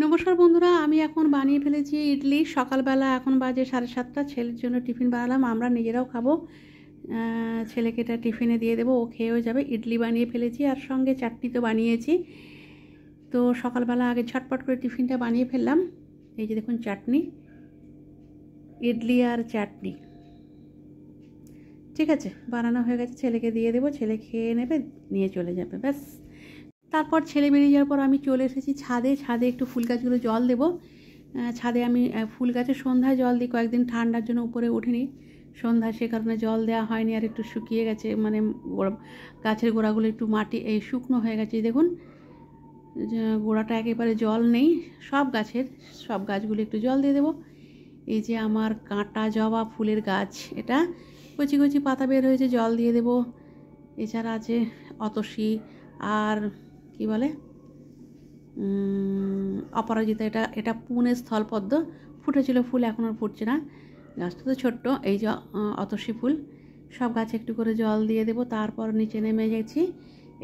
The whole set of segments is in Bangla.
নমস্কার বন্ধুরা, আমি এখন বানিয়ে ফেলেছি ইডলি। সকালবেলা এখন বাজে 7:30। ছেলের জন্য টিফিন বানালাম, আমরা নিজেরাও খাবো। ছেলেকে এটা টিফিনে দিয়ে দেবো, ও খেয়েও যাবে। ইডলি বানিয়ে ফেলেছি আর সঙ্গে চাটনি তো বানিয়েছি। তো সকালবেলা আগে ঝটপট করে টিফিনটা বানিয়ে ফেললাম। এই যে দেখুন চাটনি, ইডলি আর চাটনি। ঠিক আছে, বানানো হয়ে গেছে, ছেলেকে দিয়ে দেবো, ছেলে খেয়ে নেবে, নিয়ে চলে যাবে, ব্যাস। তারপর ছেলে বেরিয়ে যাওয়ার পর আমি চলে এসেছি ছাদে। ছাদে একটু ফুল গাছগুলো জল দেবো। ছাদে আমি ফুল গাছে সন্ধ্যায় জল দিই, কয়েকদিন ঠান্ডার জন্য উপরে ওঠেনি সন্ধ্যায়, সে কারণে জল দেওয়া হয়নি। আর একটু শুকিয়ে গেছে, মানে গাছের গোড়াগুলো একটু মাটি শুকনো হয়ে গেছে। দেখুন গোড়াটা একেবারে জল নেই, সব গাছগুলো একটু জল দিয়ে দেবো। এই যে আমার কাঁটা জবা ফুলের গাছ, এটা কচি কচি পাতা বের হয়েছে, জল দিয়ে দেবো। এছাড়া আছে অতসী আর কি বলে অপরাজিতা, এটা পুনের স্থলপদ্ম, ফুটেছিল ফুল, এখন আর ফুটছে না, গাছটা তো ছোট্ট। এই যে অতসী ফুল, সব গাছে একটু করে জল দিয়ে দেবো। তারপর নিচে নেমে গেছি,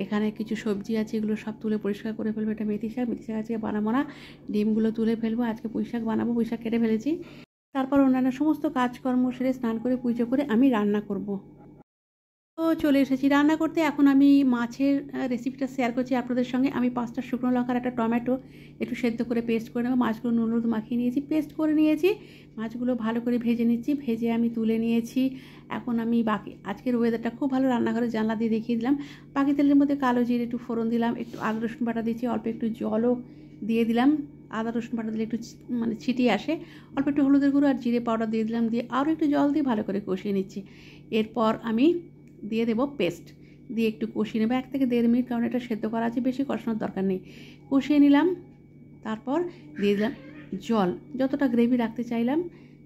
এখানে কিছু সবজি আছে, এগুলো সব তুলে পরিষ্কার করে ফেলবো। এটা মেথি শাক আজকে বানাবো না, ডিমগুলো তুলে ফেলবো। আজকে পুঁই শাক বানাবো, পুঁই শাক কেটে ফেলেছি। তারপর অন্যান্য সমস্ত কাজকর্ম সেরে স্নান করে পুজো করে আমি রান্না করব। তো চলে এসেছি রান্না করতে। এখন আমি মাছের রেসিপিটা শেয়ার করছি আপনাদের সঙ্গে। আমি 5টা শুকনো লঙ্কার একটা টমেটো একটু সেদ্ধ করে পেস্ট করে নেবো। মাছগুলো নুন হলুদ মাখিয়ে নিয়েছি, পেস্ট করে নিয়েছি। মাছগুলো ভালো করে ভেজে নিচ্ছি, ভেজে আমি তুলে নিয়েছি। এখন আমি আজকের ওয়েদারটা খুব ভালো, রান্নাঘরের জানলা দিয়ে দেখিয়ে দিলাম। বাকি তেলের মধ্যে কালো জিরে একটু ফোড়ন দিলাম, একটু আদা রসুন বাটা দিয়েছি, অল্প একটু জলও দিয়ে দিলাম। আদা রসুন বাটা দিলে একটু মানে ছিটিয়ে আসে। অল্প একটু হলুদের গুঁড়ো আর জিরে পাউডার দিয়ে দিলাম, দিয়ে আরও একটু জল দিয়ে ভালো করে কষিয়ে নিচ্ছি। এরপর আমি দিয়ে দেবো পেস্ট, দিয়ে একটু কষিয়ে নেবো 1 থেকে 1.5 মিনিট, কারণ এটা সেদ্ধ করা আছে, বেশি কষানোর দরকার নেই। কষিয়ে নিলাম, তারপর দিয়ে দিলাম জল, যতটা গ্রেভি রাখতে চাইলাম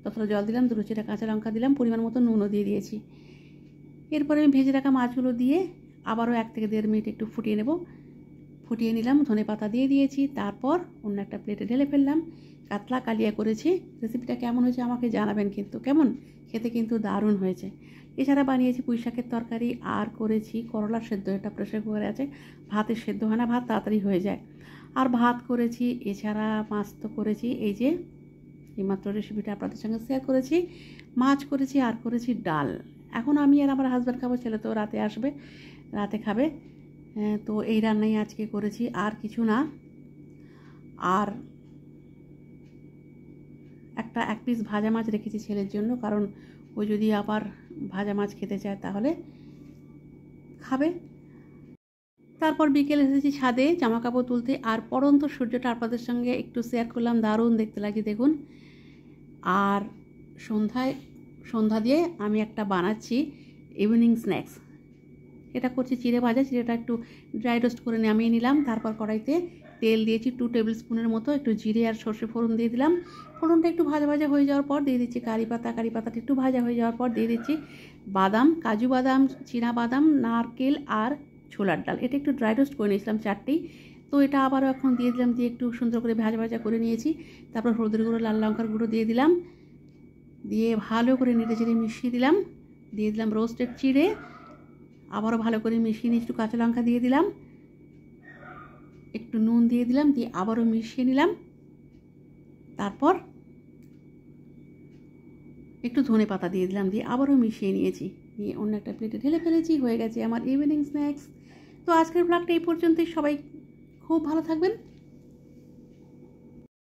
ততটা জল দিলাম। 2-4টা কাঁচা লঙ্কা দিলাম, পরিমাণ মতো নুনও দিয়ে দিয়েছি। এরপরে আমি ভেজে রাখা মাছগুলো দিয়ে আবারও 1 থেকে 1.5 মিনিট একটু ফুটিয়ে নেব। ফুটিয়ে নিলাম, ধনে পাতা দিয়ে দিয়েছি। তারপর অন্য একটা প্লেটে ঢেলে ফেললাম। কাতলা কালিয়া করেছি। রেসিপিটা কেমন হয়েছে আমাকে জানাবেন কিন্তু, কেমন খেতে কিন্তু দারুণ হয়েছে। এছাড়া বানিয়েছি পুঁই শাকের তরকারি, আর করেছি করলার সেদ্ধ, এটা প্রেসার কুকারে আছে, ভাতের সেদ্ধ হয় না, ভাত তাড়াতাড়ি হয়ে যায়। আর ভাত করেছি। এছাড়া মাছ তো করেছি, এই যে এইমাত্র রেসিপিটা আপনাদের সঙ্গে শেয়ার করেছি। মাছ করেছি আর করেছি ডাল। এখন আমি আর আমার হাজব্যান্ড খাবো, ছেলে তো রাতে আসবে, রাতে খাবে। তো এই রান্নাই আজকে করেছি, আর কিছু না। আর এক পিস ভাজা মাছ রেখেছি ছেলের জন্য, কারণ ও যদি আবার ভাজা মাছ খেতে চায় তাহলে খাবে। তারপর বিকেলে এসেছি ছাদে জামা কাপড় তুলতে, আর পড়ন্ত সূর্যটা আপনাদের সঙ্গে একটু শেয়ার করলাম, দারুণ দেখতে লাগে দেখুন। আর সন্ধ্যা দিয়ে আমি একটা বানাচ্ছি ইভিনিং স্ন্যাক্স। এটা করছি চিড়ে ভাজা। চিড়েটা একটু ড্রাই রোস্ট করে নামিয়ে নিলাম। তারপর কড়াইতে তেল দিয়েছি 2 টেবিল স্পুনের মতো, একটু জিরে আর সর্ষে ফোড়ন দিয়ে দিলাম। ফোড়নটা একটু ভাজা ভাজা হয়ে যাওয়ার পর দিয়ে দিচ্ছি কারি পাতাটা একটু ভাজা হয়ে যাওয়ার পর দিয়ে দিচ্ছি বাদাম, কাজু বাদাম, চীনা বাদাম, নারকেল আর ছোলার ডাল। এটা একটু ড্রাই রোস্ট করে নিয়েছিলাম 4টেই। তো এটা আবারও এখন দিয়ে দিলাম, দিয়ে একটু সুন্দর করে ভাজা ভাজা করে নিয়েছি। তারপর হলুদের গুঁড়ো, লাল লঙ্কার গুঁড়ো দিয়ে দিলাম, দিয়ে ভালো করে নেড়ে চেড়ে মিশিয়ে দিলাম। দিয়ে দিলাম রোস্টেড চিড়ে, আবারও ভালো করে মিশিয়ে নিয়ে একটু কাঁচা লঙ্কা দিয়ে দিলাম, একটু নুন দিয়ে দিলাম, দিয়ে আবারও মিশিয়ে নিলাম। তারপর একটু ধনে পাতা দিয়ে দিলাম, দিয়ে আবারও মিশিয়ে নিয়েছি, নিয়ে অন্য একটা প্লেটে ঢেলে ফেলেছি। হয়ে গেছে আমার ইভিনিং স্ন্যাক্স। তো আজকের ব্লগটা এই পর্যন্তই। সবাই খুব ভালো থাকবেন।